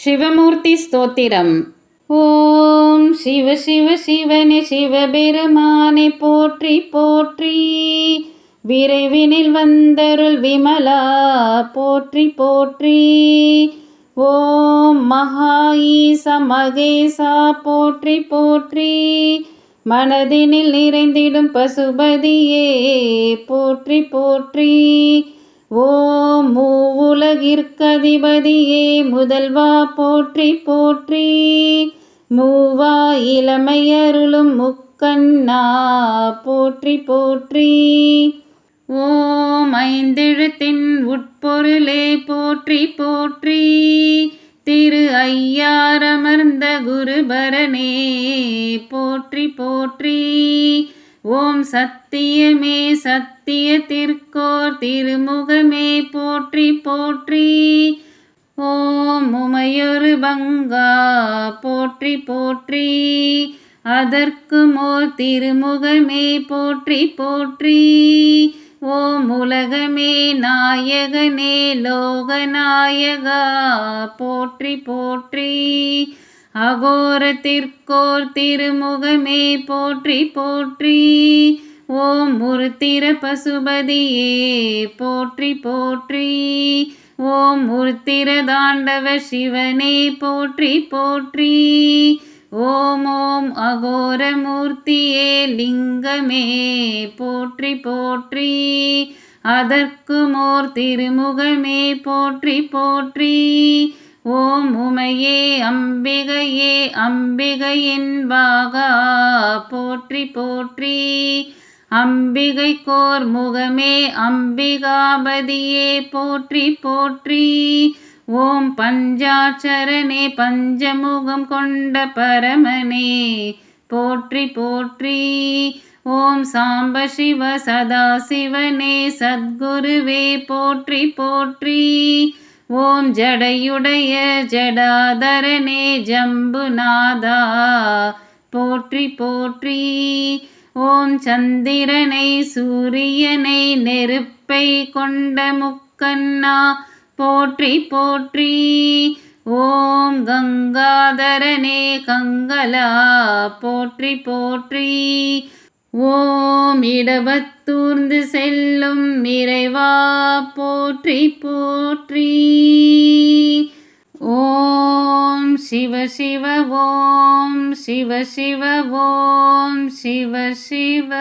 சிவமூர்த்தி ஸ்தோத்திரம். ஓம் சிவ சிவ சிவனே சிவபெருமானை போற்றி போற்றி. விரைவினில் வந்தருள் விமலா போற்றி போற்றி. ஓம் மகா ஈசா மகேசா போற்றி போற்றி. மனதினில் நிறைந்திடும் பசுபதியே போற்றி போற்றி. ஓம் மூவுலகிற்கதிபதியே முதல்வா போற்றி போற்றி. மூவா இளமையருளும் முக்கண்ணா போற்றி போற்றி. ஓம் ஐந்தெழுத்தின் உட்பொருளே போற்றி போற்றி. திரு ஐயாரமர்ந்த குருபரனே போற்றி போற்றி. ஓம் சத்தியமே சத்தியத்திற்கோர் திருமுகமே போற்றி போற்றி. ஓம் உமையொரு பங்கா போற்றி போற்றி. அதற்கும் ஓர் திருமுகமே போற்றி போற்றி. ஓம் உலகமே நாயகனே லோகநாயகா போற்றி போற்றி. அகோரத்திற்கோர் திருமுகமே போற்றி போற்றி. ஓம் முருத்திர பசுபதியே போற்றி போற்றி. ஓம் முருத்திர தாண்டவ சிவனே போற்றி போற்றி. ஓம் ஓம் அகோரமூர்த்தியே லிங்கமே போற்றி போற்றி. அதற்கும் ஓர் திருமுகமே போற்றி போற்றி. ஓம் உமையே அம்பிகையே அம்பிகையின் பாகா போற்றி போற்றி. அம்பிகைக்கோர் முகமே அம்பிகாபதியே போற்றி போற்றி. ஓம் பஞ்சாட்சரனே பஞ்சமுகம் கொண்ட பரமனே போற்றி போற்றி. ஓம் சாம்ப சிவ சதாசிவனே சத்குருவே போற்றி போற்றி. ஓம் ஜடையுடைய ஜடாதரனே ஜம்புநாதா போற்றி போற்றி. ஓம் சந்திரனை சூரியனை நெருப்பை கொண்ட முக்கண்ணா போற்றி போற்றி. ஓம் கங்காதரனே கங்கலா போற்றி போற்றி. ஓம் இடபத்தூர்ந்து செல்லும் இறைவா போற்றி போற்றி. ஓம் சிவ சிவ ஓம் சிவ சிவ ஓம் சிவ சிவ.